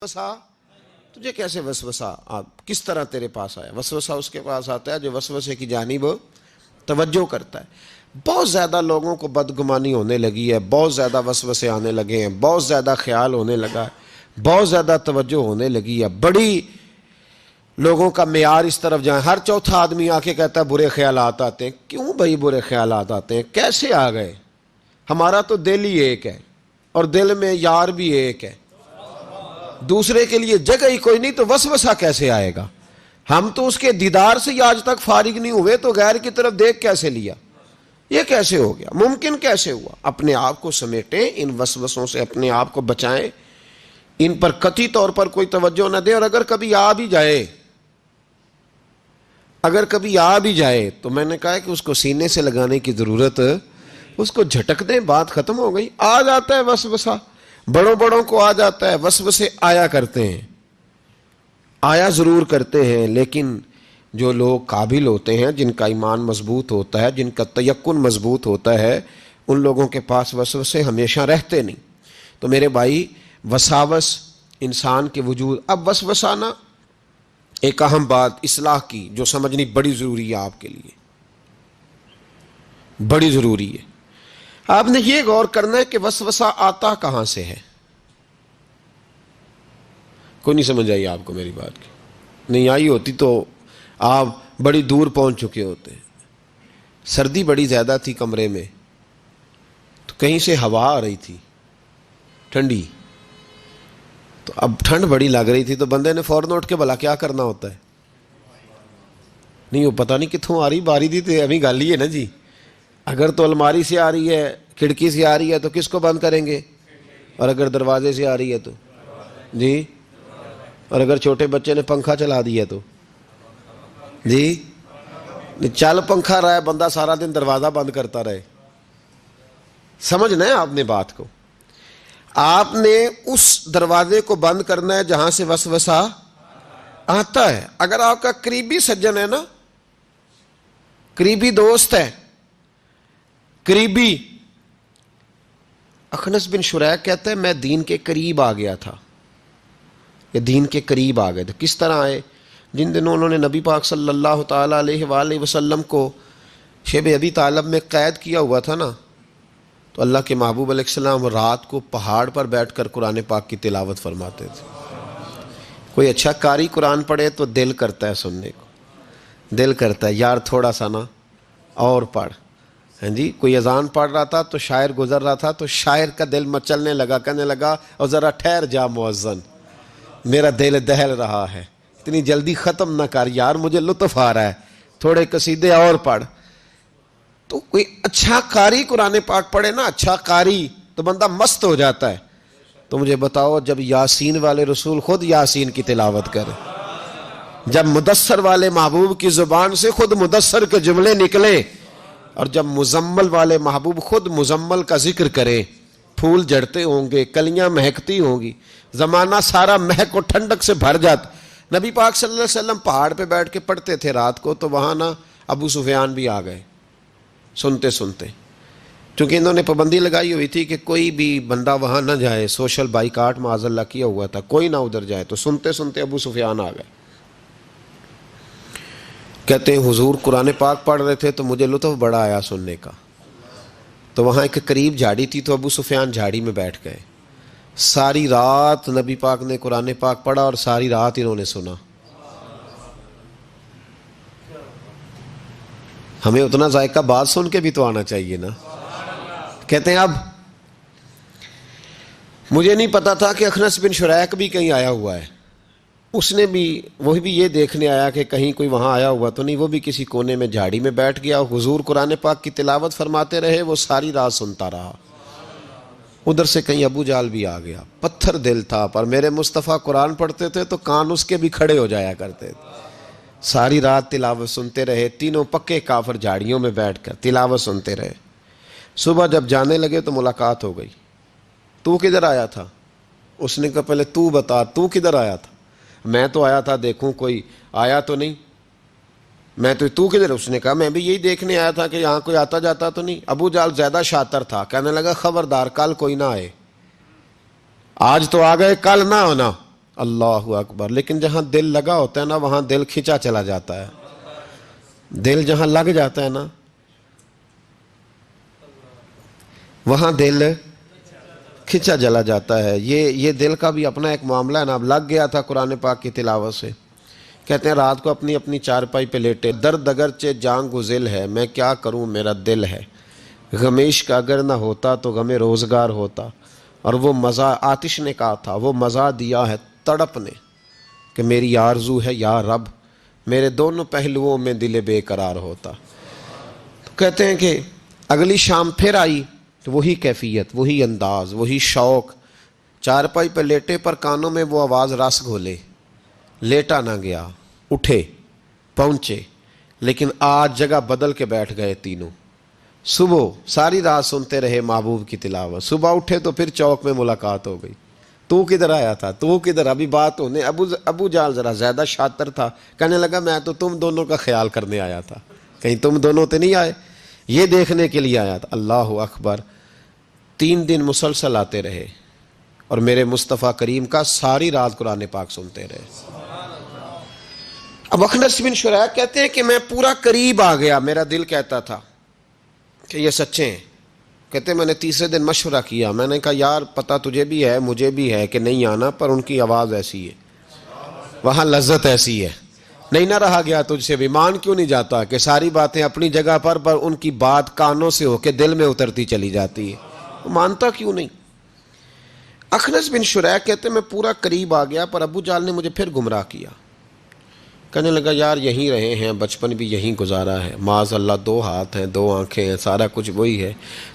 وسوسہ تجھے کیسے وسوسہ کس طرح تیرے پاس آیا؟ وسوسہ اس کے پاس آتا ہے جو وسوسے کی جانب توجہ کرتا ہے۔ بہت زیادہ لوگوں کو بدگمانی ہونے لگی ہے، بہت زیادہ وسوسے آنے لگے ہیں، بہت زیادہ خیال ہونے لگا ہے، بہت زیادہ توجہ ہونے لگی ہے، بڑی لوگوں کا معیار اس طرف جائیں۔ ہر چوتھا آدمی آ کے کہتا ہے برے خیالات آتے ہیں۔ کیوں بھائی برے خیالات آتے ہیں؟ کیسے آ گئے؟ ہمارا تو دل ہی ایک ہے اور دل میں یار بھی ایک ہے، دوسرے کے لیے جگہ ہی کوئی نہیں، تو وسوسہ کیسے آئے گا؟ ہم تو اس کے دیدار سے ہی آج تک فارغ نہیں ہوئے، تو غیر کی طرف دیکھ کیسے لیا؟ یہ کیسے ہو گیا؟ ممکن کیسے ہوا؟ اپنے آپ کو سمیٹیں، ان وسوسوں سے اپنے آپ کو بچائیں، ان پر قطعی طور پر کوئی توجہ نہ دیں، اور اگر کبھی آ بھی جائے تو میں نے کہا کہ اس کو سینے سے لگانے کی ضرورت، اس کو جھٹک دیں، بات ختم ہو گئی۔ آ جاتا ہے وسوسہ، بڑوں کو آ جاتا ہے، وسوسے آیا کرتے ہیں، آیا ضرور کرتے ہیں، لیکن جو لوگ قابل ہوتے ہیں، جن کا ایمان مضبوط ہوتا ہے، جن کا تیقن مضبوط ہوتا ہے، ان لوگوں کے پاس وسوسے ہمیشہ رہتے نہیں۔ تو میرے بھائی، وساوس انسان کے وجود، اب وسوسہ نا ایک اہم بات اصلاح کی جو سمجھنی بڑی ضروری ہے، آپ کے لیے بڑی ضروری ہے۔ آپ نے یہ غور کرنا ہے کہ وسوسہ آتا کہاں سے ہے۔ کوئی نہیں سمجھ آئی آپ کو میری بات کی؟ نہیں آئی ہوتی تو آپ بڑی دور پہنچ چکے ہوتے۔ سردی بڑی زیادہ تھی کمرے میں، تو کہیں سے ہوا آ رہی تھی ٹھنڈی، تو اب ٹھنڈ بڑی لگ رہی تھی، تو بندے نے فوراً اٹھ کے بھلا کیا کرنا ہوتا ہے؟ نہیں وہ پتہ نہیں کتوں آ رہی، باری دی تو ابھی گل ہی ہے نا جی۔ اگر تو الماری سے آ رہی ہے، کھڑکی سے آ رہی ہے، تو کس کو بند کریں گے؟ اور اگر دروازے سے آ رہی ہے تو جی، اور اگر چھوٹے بچے نے پنکھا چلا دیا تو جی، چل پنکھا رہا ہے، بندہ سارا دن دروازہ بند کرتا رہے؟ سمجھنا ہے آپ نے بات کو۔ آپ نے اس دروازے کو بند کرنا ہے جہاں سے وسوسہ آتا ہے۔ اگر آپ کا قریبی سجن ہے نا، قریبی دوست ہے، قریبی، اخنس بن شریح کہتا ہے میں دین کے قریب آ گیا تھا، یا دین کے قریب آ گئے تھے۔ کس طرح آئے؟ جن دنوں انہوں نے نبی پاک صلی اللہ تعالیٰ علیہ وآلہ وسلم کو شیب ابی طالب میں قید کیا ہوا تھا نا، تو اللہ کے محبوب علیہ السلام رات کو پہاڑ پر بیٹھ کر قرآن پاک کی تلاوت فرماتے تھے۔ کوئی اچھا قاری قرآن پڑھے تو دل کرتا ہے سننے کو، دل کرتا ہے یار تھوڑا سا نا اور پڑھ۔ ہاں جی، کوئی اذان پڑھ رہا تھا تو شاعر گزر رہا تھا، تو شاعر کا دل مچلنے لگا، کہنے لگا اور ذرا ٹھہر جا مؤذن، میرا دل دہل رہا ہے، اتنی جلدی ختم نہ کر یار، مجھے لطف آ رہا ہے، تھوڑے قصیدے اور پڑھ۔ تو کوئی اچھا قاری قرآن پاک پڑھے نا، اچھا قاری، تو بندہ مست ہو جاتا ہے۔ تو مجھے بتاؤ، جب یاسین والے رسول خود یاسین کی تلاوت کرے، جب مدثر والے محبوب کی زبان سے خود مدثر کے جملے نکلے، اور جب مزمل والے محبوب خود مزمل کا ذکر کرے، پھول جڑتے ہوں گے، کلیاں مہکتی ہوں گی، زمانہ سارا مہک و ٹھنڈک سے بھر جاتا۔ نبی پاک صلی اللہ علیہ وسلم پہاڑ پہ بیٹھ کے پڑھتے تھے رات کو، تو وہاں نا ابو سفیان بھی آ گئے سنتے سنتے، چونکہ انہوں نے پابندی لگائی ہوئی تھی کہ کوئی بھی بندہ وہاں نہ جائے، سوشل بائیکاٹ معاذ اللہ کیا ہوا تھا، کوئی نہ ادھر جائے، تو سنتے سنتے ابو سفیان آ گئے۔ کہتے ہیں حضور قرآن پاک پڑھ رہے تھے تو مجھے لطف بڑا آیا سننے کا، تو وہاں ایک قریب جھاڑی تھی، تو ابو سفیان جھاڑی میں بیٹھ گئے۔ ساری رات نبی پاک نے قرآن پاک پڑھا، اور ساری رات انہوں نے سنا۔ ہمیں اتنا ذائقہ بات سن کے بھی تو آنا چاہیے نا۔ کہتے ہیں اب مجھے نہیں پتا تھا کہ اخنس بن شریح بھی کہیں آیا ہوا ہے، اس نے بھی، وہی بھی یہ دیکھنے آیا کہ کہیں کوئی وہاں آیا ہوا تو نہیں، وہ بھی کسی کونے میں جھاڑی میں بیٹھ گیا، حضور قرآن پاک کی تلاوت فرماتے رہے، وہ ساری رات سنتا رہا۔ ادھر سے کہیں ابو جال بھی آ گیا، پتھر دل تھا، پر میرے مصطفیٰ قرآن پڑھتے تھے تو کان اس کے بھی کھڑے ہو جایا کرتے تھے۔ ساری رات تلاوت سنتے رہے، تینوں پکے کافر جھاڑیوں میں بیٹھ کر تلاوت سنتے رہے۔ صبح جب جانے لگے تو ملاقات ہو گئی۔ تو کدھر آیا تھا؟ اس نے کہا پہلے تو بتا، تو کدھر آیا تھا؟ میں تو آیا تھا دیکھوں کوئی آیا تو نہیں، میں تو کدھر؟ اس نے کہا میں بھی یہی دیکھنے آیا تھا کہ یہاں کوئی آتا جاتا تو نہیں۔ ابو جال زیادہ شاطر تھا، کہنے لگا خبردار کل کوئی نہ آئے، آج تو آ گئے کل نہ ہونا، اللہ اکبر. لیکن جہاں دل لگا ہوتا ہے نا وہاں دل کھینچا چلا جاتا ہے. دل جہاں لگ جاتا ہے نا وہاں دل کھینچا چلا جاتا ہے. یہ دل کا بھی اپنا ایک معاملہ ہے نا. اب لگ گیا تھا قرآن پاک کی تلاوت سے. کہتے ہیں رات کو اپنی اپنی چارپائی پہ لیٹے, درد اگرچہ جان گزل ہے, میں کیا کروں میرا دل ہے, غمیش کا اگر نہ ہوتا تو غم روزگار ہوتا. اور وہ مزہ آتش نے کہا تھا, وہ مزہ دیا ہے تڑپ نے کہ میری آرزو ہے یا رب میرے دونوں پہلوؤں میں دل بے قرار ہوتا. تو کہتے ہیں کہ اگلی شام پھر آئی تو وہی کیفیت, وہی انداز, وہی شوق. چارپائی پہ لیٹے پر کانوں میں وہ آواز رس گھولے. لیٹا نہ گیا, اٹھے پہنچے, لیکن آج جگہ بدل کے بیٹھ گئے تینوں. صبح ساری رات سنتے رہے محبوب کی تلاوت. صبح اٹھے تو پھر چوک میں ملاقات ہو گئی. تو کدھر آیا تھا, تو کدھر, ابھی بات ہونے. ابو جال ذرا زیادہ شاطر تھا, کہنے لگا میں تو تم دونوں کا خیال کرنے آیا تھا, کہیں تم دونوں تو نہیں آئے, یہ دیکھنے کے لیے آیا تھا. اللہ اکبر. 3 دن مسلسل آتے رہے اور میرے مصطفیٰ کریم کا ساری رات قرآن پاک سنتے رہے. اب اخنس بن شریح کہتے ہیں کہ میں پورا قریب آ گیا, میرا دل کہتا تھا کہ یہ سچے ہیں. کہتے ہیں میں نے تیسرے دن مشورہ کیا, میں نے کہا یار پتہ تجھے بھی ہے مجھے بھی ہے کہ نہیں آنا, پر ان کی آواز ایسی ہے, وہاں لذت ایسی ہے, نہیں نہ رہا گیا تجھ سے بھی. مان کیوں نہیں جاتا کہ ساری باتیں اپنی جگہ پر ان کی بات کانوں سے ہو کے دل میں اترتی چلی جاتی ہے, مانتا کیوں نہیں. اخنس بن شریح کہتے ہیں میں پورا قریب آ گیا پر ابو جال نے مجھے پھر گمراہ کیا. کہنے لگا یار یہیں رہے ہیں, بچپن بھی یہیں گزارا ہے, معاذ اللہ 2 ہاتھ ہیں 2 آنکھیں ہیں, سارا کچھ وہی ہے,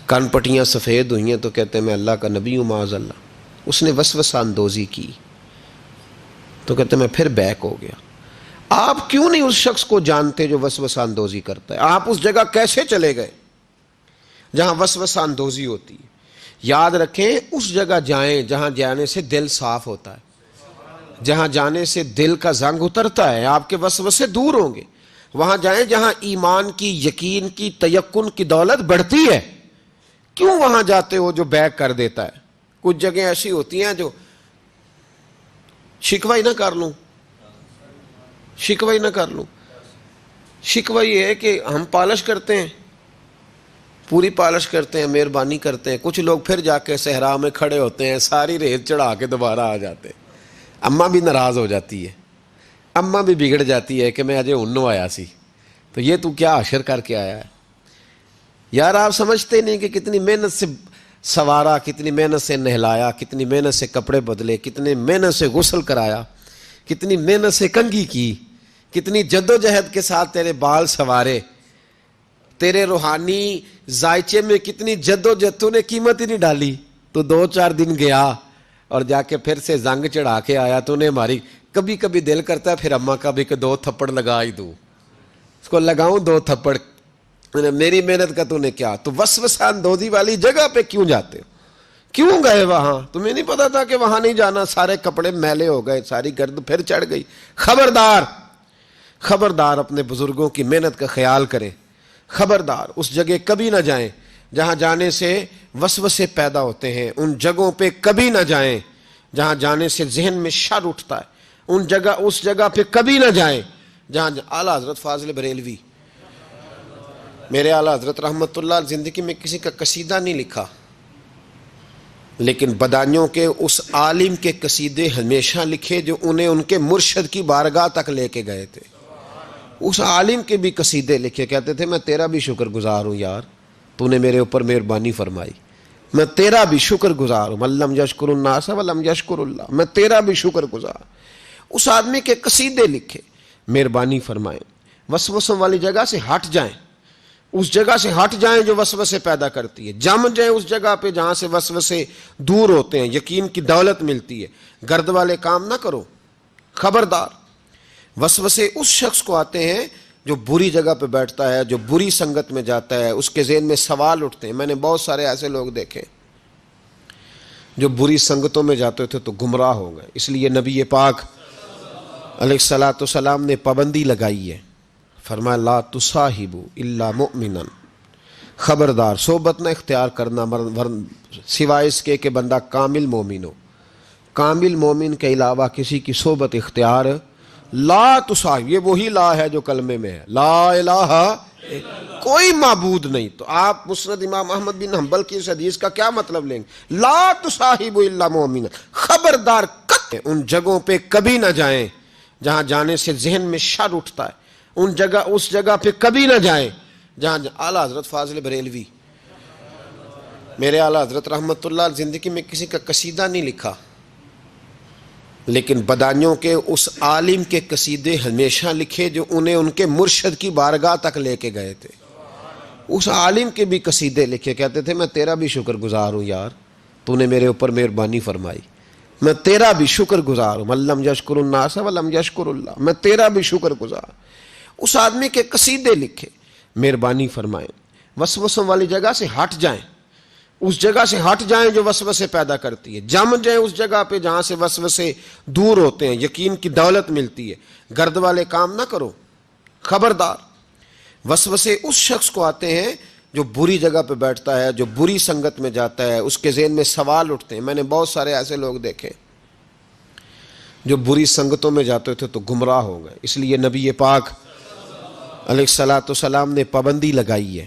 کان پٹیاں سفید ہوئی ہیں تو کہتے ہیں میں اللہ کا نبی ہوں معاذ اللہ. اس نے وسوسہ اندوزی کی تو کہتے ہیں میں پھر بیک ہو گیا. آپ کیوں نہیں اس شخص کو جانتے جو وسوسہ اندوزی کرتا ہے؟ آپ اس جگہ کیسے چلے گئے جہاں وسوسہ اندوزی ہوتی ہے؟ یاد رکھیں اس جگہ جائیں جہاں جانے سے دل صاف ہوتا ہے, جہاں جانے سے دل کا زنگ اترتا ہے, آپ کے وسوسے دور ہوں گے. وہاں جائیں جہاں ایمان کی, یقین کی, تیقن کی دولت بڑھتی ہے. کیوں وہاں جاتے ہو جو بیک کر دیتا ہے؟ کچھ جگہیں ایسی ہوتی ہیں جو شکوہ ہی نہ کر لوں, شکوہ ہی نہ کر لوں. شکوہ یہ ہے کہ ہم پالش کرتے ہیں, پوری پالش کرتے ہیں, مہربانی کرتے ہیں, کچھ لوگ پھر جا کے صحرا میں کھڑے ہوتے ہیں, ساری ریت چڑھا کے دوبارہ آ جاتے ہیں. اماں بھی ناراض ہو جاتی ہے, اماں بھی بگڑ جاتی ہے کہ میں اجے انو آیا سی تو یہ تو کیا حشر کر کے آیا ہے. یار آپ سمجھتے نہیں کہ کتنی محنت سے سوارا, کتنی محنت سے نہلایا, کتنی محنت سے کپڑے بدلے, کتنی محنت سے غسل کرایا, کتنی محنت سے کنگھی کی, کتنی جد و جہد کے ساتھ تیرے بال سنوارے, تیرے روحانی ذائچے میں کتنی جد و جہد, تو نے قیمت ہی نہیں ڈالی. تو 2-4 دن گیا اور جا کے پھر سے زنگ چڑھا کے آیا. تو نے ہماری کبھی کبھی دل کرتا ہے پھر اماں کا بھی کہ 2 تھپڑ لگا ہی دوں, اس کو لگاؤں 2 تھپڑ, میری محنت کا تو نے کیا. تو وسوسہ اندوزی والی جگہ پہ کیوں جاتے ہو؟ کیوں گئے وہاں؟ تمہیں نہیں پتا تھا کہ وہاں نہیں جانا؟ سارے کپڑے میلے ہو گئے, ساری گرد پھر چڑھ گئی. خبردار, خبردار اپنے بزرگوں کی محنت کا خیال کریں. خبردار اس جگہ کبھی نہ جائیں جہاں جانے سے وسوسے پیدا ہوتے ہیں. ان جگہوں پہ کبھی نہ جائیں جہاں جانے سے ذہن میں شر اٹھتا ہے. اس جگہ پہ کبھی نہ جائیں جہاں اعلیٰ حضرت فاضل بریلوی, میرے اعلیٰ حضرت رحمت اللہ, زندگی میں کسی کا قصیدہ نہیں لکھا, لیکن بدانیوں کے اس عالم کے قصیدے ہمیشہ لکھے جو انہیں ان کے مرشد کی بارگاہ تک لے کے گئے تھے. اس عالم کے بھی قصیدے لکھے, کہتے تھے میں تیرا بھی شکر گزار ہوں یار, تو نے میرے اوپر مہربانی فرمائی, میں تیرا بھی شکر گزار ہوں. من لم یشکر الناس ولم یشکر اللہ, میں تیرا بھی شکر گزار. اس آدمی کے قصیدے لکھے, مہربانی فرمائیں, وسوسوں والی جگہ سے ہٹ جائیں, اس جگہ سے ہٹ جائیں جو وسوسے پیدا کرتی ہے, جم جائیں اس جگہ پہ جہاں سے وسوسے دور ہوتے ہیں, یقین کی دولت ملتی ہے. گرد والے کام نہ کرو, خبردار. وسوسے اس شخص کو آتے ہیں جو بری جگہ پہ بیٹھتا ہے, جو بری سنگت میں جاتا ہے, اس کے ذہن میں سوال اٹھتے ہیں. میں نے بہت سارے ایسے لوگ دیکھے جو بری سنگتوں میں جاتے تھے تو گمراہ ہو گئے. اس لیے نبی پاک علیہ الصلوۃ والسلام نے پابندی لگائی ہے, فرمایا لا تصاحبوا الا مؤمنا, خبردار صحبت نہ اختیار کرنا سوائے اس کے کہ بندہ کامل مومن ہو. کامل مومن کے علاوہ کسی کی صحبت اختیار لا تصاحب، یہ وہی لا ہے جو کلمے میں ہے، لا الہ کوئی معبود نہیں. تو آپ مسند امام احمد بن حنبل کی اس حدیث کا کیا مطلب لیں گے؟ لا تصاحب الا مومن، خبردار ان جگہوں پہ کبھی نہ جائیں جہاں جانے سے ذہن میں شر اٹھتا ہے، اس جگہ پہ کبھی نہ جائیں جہاں اعلیٰ حضرت فاضل بریلوی، میرے اعلیٰ حضرت رحمت اللہ، زندگی میں کسی کا قصیدہ نہیں لکھا، لیکن بدانیوں کے اس عالم کے قصیدے ہمیشہ لکھے جو انہیں ان کے مرشد کی بارگاہ تک لے کے گئے تھے. اس عالم کے بھی قصیدے لکھے، کہتے تھے میں تیرا بھی شکر گزار ہوں یار، تو نے میرے اوپر مہربانی فرمائی، میں تیرا بھی شکر گزار ہوں، من لم یشکر الناس ولم یشکر اللہ، میں تیرا بھی شکر گزار. اس آدمی کے قصیدے لکھے، مہربانی فرمائیں، وسوسوں والی جگہ سے ہٹ جائیں، اس جگہ سے ہٹ جائیں جو وسوسے پیدا کرتی ہے، جم جائیں اس جگہ پہ جہاں سے وسوسے دور ہوتے ہیں، یقین کی دولت ملتی ہے. گرد والے کام نہ کرو، خبردار. وسوسے اس شخص کو آتے ہیں جو بری جگہ پہ بیٹھتا ہے، جو بری سنگت میں جاتا ہے، اس کے ذہن میں سوال اٹھتے ہیں. میں نے بہت سارے ایسے لوگ دیکھے جو بری سنگتوں میں جاتے تھے تو گمراہ ہو گئے. اس لیے نبی پاک علیہ الصلوۃ والسلام نے پابندی لگائی ہے،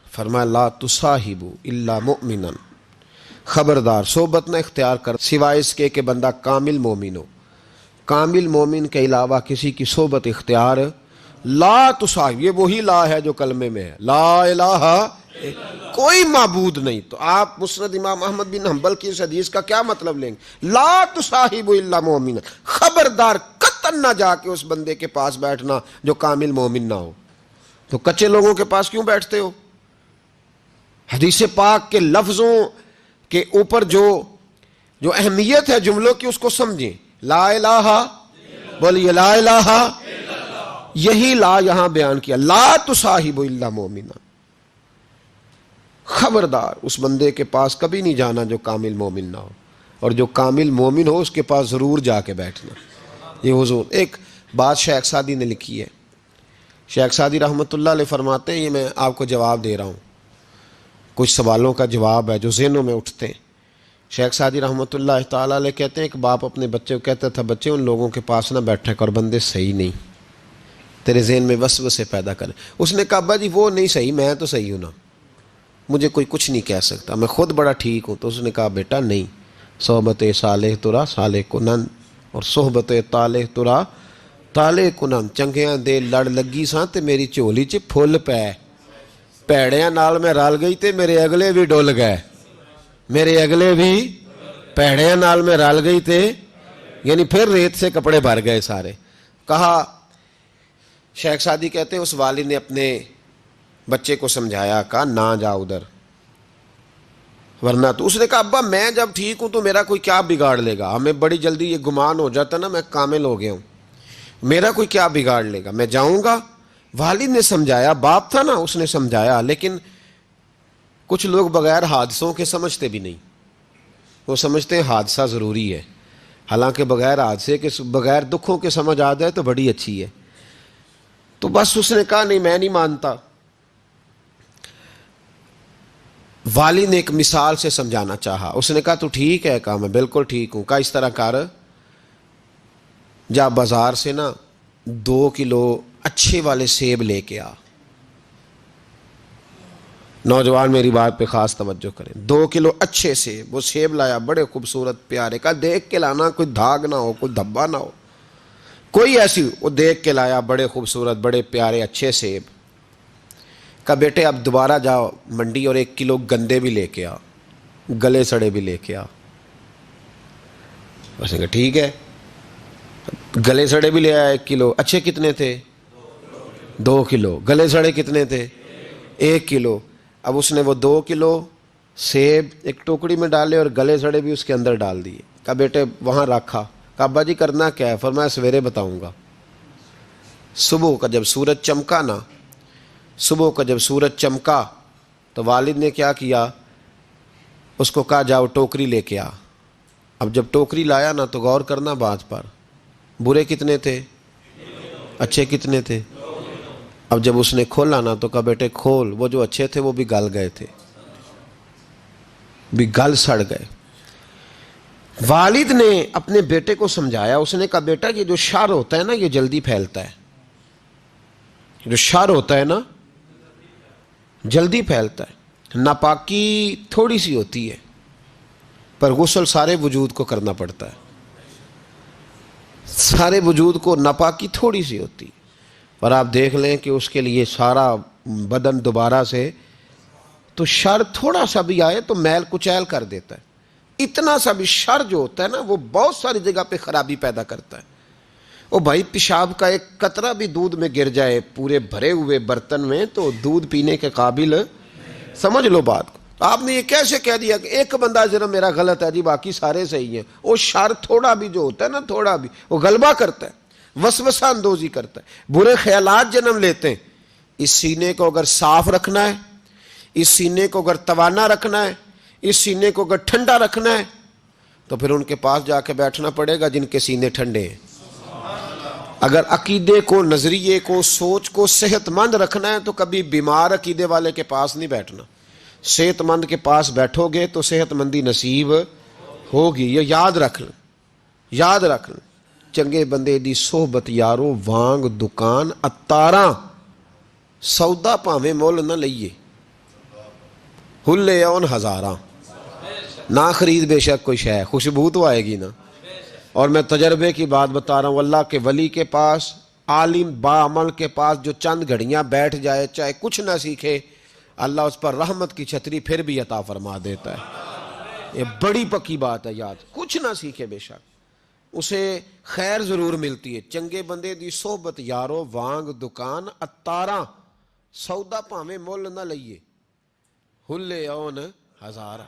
فرمایا لا تصاحبوا الا مؤمنا، خبردار صحبت نہ اختیار کر سوائے اس کے کہ بندہ کامل مومن ہو. کامل مومن کے علاوہ کسی کی صحبت اختیار لا تصاحب، یہ وہی لا ہے جو کلمے میں ہے، لا الہ کوئی معبود نہیں. تو آپ مسند امام احمد بن حنبل کی اس حدیث کا کیا مطلب لیں گے؟ لا تصاحب الا مومن، خبردار قطعاً نہ جا کے اس بندے کے پاس بیٹھنا جو کامل مومن نہ ہو. تو کچے لوگوں کے پاس کیوں بیٹھتے ہو؟ حدیث پاک کے لفظوں کے اوپر جو اہمیت ہے جملوں کی اس کو سمجھیں. لا الہ، بولیے لا الہ، یہی لا یہاں بیان کیا، لا تصاحب الا مومنا، خبردار اس بندے کے پاس کبھی نہیں جانا جو کامل مومن نہ ہو، اور جو کامل مومن ہو اس کے پاس ضرور جا کے بیٹھنا. یہ حضور ایک بات شیخ سعدی نے لکھی ہے. شیخ سعدی رحمۃ اللہ علیہ فرماتے ہیں، یہ میں آپ کو جواب دے رہا ہوں، کچھ سوالوں کا جواب ہے جو ذہنوں میں اٹھتے ہیں. شیخ سعدی رحمۃ اللہ تعالیٰ علیہ کہتے ہیں ایک باپ اپنے بچے کو کہتا تھا، بچے ان لوگوں کے پاس نہ بیٹھے کر، بندے صحیح نہیں، تیرے ذہن میں وسوسے پیدا کریں. اس نے کہا ابا جی وہ نہیں صحیح، میں تو صحیح ہوں نا، مجھے کوئی کچھ نہیں کہہ سکتا، میں خود بڑا ٹھیک ہوں. تو اس نے کہا بیٹا نہیں، صحبت صالح ترا صالح کنن، اور صحبت طالح ترا طالح کنن. چنگیاں دے لڑ لگی ساں تے میری چولی چ پھل پے، پیڑیاں نال میں رل گئی تے میرے اگلے بھی ڈول گئے، میرے اگلے بھی پیڑیاں نال میں رل گئی تے، یعنی پھر ریت سے کپڑے بھر گئے سارے. کہا شیخ سعدی کہتے ہیں اس والد نے اپنے بچے کو سمجھایا، کہا نہ جا ادھر ورنہ. تو اس نے کہا ابا میں جب ٹھیک ہوں تو میرا کوئی کیا بگاڑ لے گا، ہمیں بڑی جلدی یہ گمان ہو جاتا نا میں کامل ہو گیا ہوں، میرا کوئی کیا بگاڑ لے گا، میں جاؤں گا. والد نے سمجھایا، باپ تھا نا، اس نے سمجھایا. لیکن کچھ لوگ بغیر حادثوں کے سمجھتے بھی نہیں، وہ سمجھتے ہیں حادثہ ضروری ہے، حالانکہ بغیر حادثے کے، بغیر دکھوں کے سمجھ آ جائے تو بڑی اچھی ہے. تو بس اس نے کہا نہیں میں نہیں مانتا. والد نے ایک مثال سے سمجھانا چاہا. اس نے کہا تو ٹھیک ہے، کہا میں بالکل ٹھیک ہوں. کہا اس طرح کر، جا بازار سے نا 2 کلو اچھے والے سیب لے کے آ. نوجوان میری بات پہ خاص توجہ کریں، 2 کلو اچھے سیب. وہ سیب لایا بڑے خوبصورت پیارے. کہا دیکھ کے لانا، کوئی دھاگ نہ ہو، کوئی دھبا نہ ہو، کوئی ایسی. وہ دیکھ کے لایا بڑے خوبصورت بڑے پیارے اچھے سیب. کہا بیٹے اب دوبارہ جاؤ منڈی اور 1 کلو گندے بھی لے کے آ، گلے سڑے بھی لے کے آ. اس نے کہا ٹھیک ہے، گلے سڑے بھی لے آیا 1 کلو. اچھے کتنے تھے؟ 2 کلو. گلے سڑے کتنے تھے؟ 1 کلو. اب اس نے وہ 2 کلو سیب ایک ٹوکری میں ڈالے اور گلے سڑے بھی اس کے اندر ڈال دیے. کہا بیٹے وہاں رکھا. کہا ابا جی کرنا کیا ہے؟ فرمایا سویرے بتاؤں گا. صبح کا جب سورج چمکا نا، صبح کا جب سورج چمکا تو والد نے کیا کیا، اس کو کہا جاؤ ٹوکری لے کے آ. اب جب ٹوکری لایا نا تو غور کرنا بات پر، برے کتنے تھے، اچھے کتنے تھے. اب جب اس نے کھولا نا تو کہا بیٹے کھول. وہ جو اچھے تھے وہ بھی گل گئے تھے، بھی گل سڑ گئے. والد نے اپنے بیٹے کو سمجھایا، اس نے کہا بیٹا یہ جو شر ہوتا ہے نا یہ جلدی پھیلتا ہے، جو شر ہوتا ہے نا جلدی پھیلتا ہے، ناپاکی تھوڑی سی ہوتی ہے پر غسل سارے وجود کو کرنا پڑتا ہے، سارے وجود کو ناپاکی تھوڑی سی ہوتی ہے، اور آپ دیکھ لیں کہ اس کے لیے سارا بدن دوبارہ سے، تو شر تھوڑا سا بھی آئے تو میل کچیل کر دیتا ہے، اتنا سا بھی شر جو ہوتا ہے نا وہ بہت ساری جگہ پہ خرابی پیدا کرتا ہے۔ او بھائی پیشاب کا ایک قطرہ بھی دودھ میں گر جائے پورے بھرے ہوئے برتن میں تو دودھ پینے کے قابل، سمجھ لو بات کو۔ آپ نے یہ کیسے کہہ دیا کہ ایک بندہ ذرا میرا غلط ہے جی باقی سارے صحیح ہیں؟ وہ شر تھوڑا بھی جو ہوتا ہے نا تھوڑا بھی وہ غلبہ کرتا ہے، وسوسہ اندوزی کرتا ہے، برے خیالات جنم لیتے ہیں۔ اس سینے کو اگر صاف رکھنا ہے، اس سینے کو اگر توانا رکھنا ہے، اس سینے کو اگر ٹھنڈا رکھنا ہے تو پھر ان کے پاس جا کے بیٹھنا پڑے گا جن کے سینے ٹھنڈے ہیں۔ اگر عقیدے کو، نظریے کو، سوچ کو صحت مند رکھنا ہے تو کبھی بیمار عقیدے والے کے پاس نہیں بیٹھنا، صحت مند کے پاس بیٹھو گے تو صحت مندی نصیب ہوگی۔ یہ یاد رکھ لیں، یاد رکھ لیں۔ چنگے بندے دی صحبت یارو وانگ دکان اتاراں، سودا پاویں مول نہ لئیے، ہلے اون ہزاراں، نہ خرید بے شک کوئی شے، خوشبو تو آئے گی نا۔ اور میں تجربے کی بات بتا رہا ہوں، اللہ کے ولی کے پاس، عالم باعمل کے پاس جو چند گھڑیاں بیٹھ جائے چاہے کچھ نہ سیکھے، اللہ اس پر رحمت کی چھتری پھر بھی عطا فرما دیتا ہے۔ یہ بڑی پکی بات ہے، یاد، کچھ نہ سیکھے بے شک اسے خیر ضرور ملتی ہے۔ چنگے بندے دی صحبت یارو وانگ دکان اتاراں، سودا پاویں مول نہ لئیے، ہلے اون ہزار۔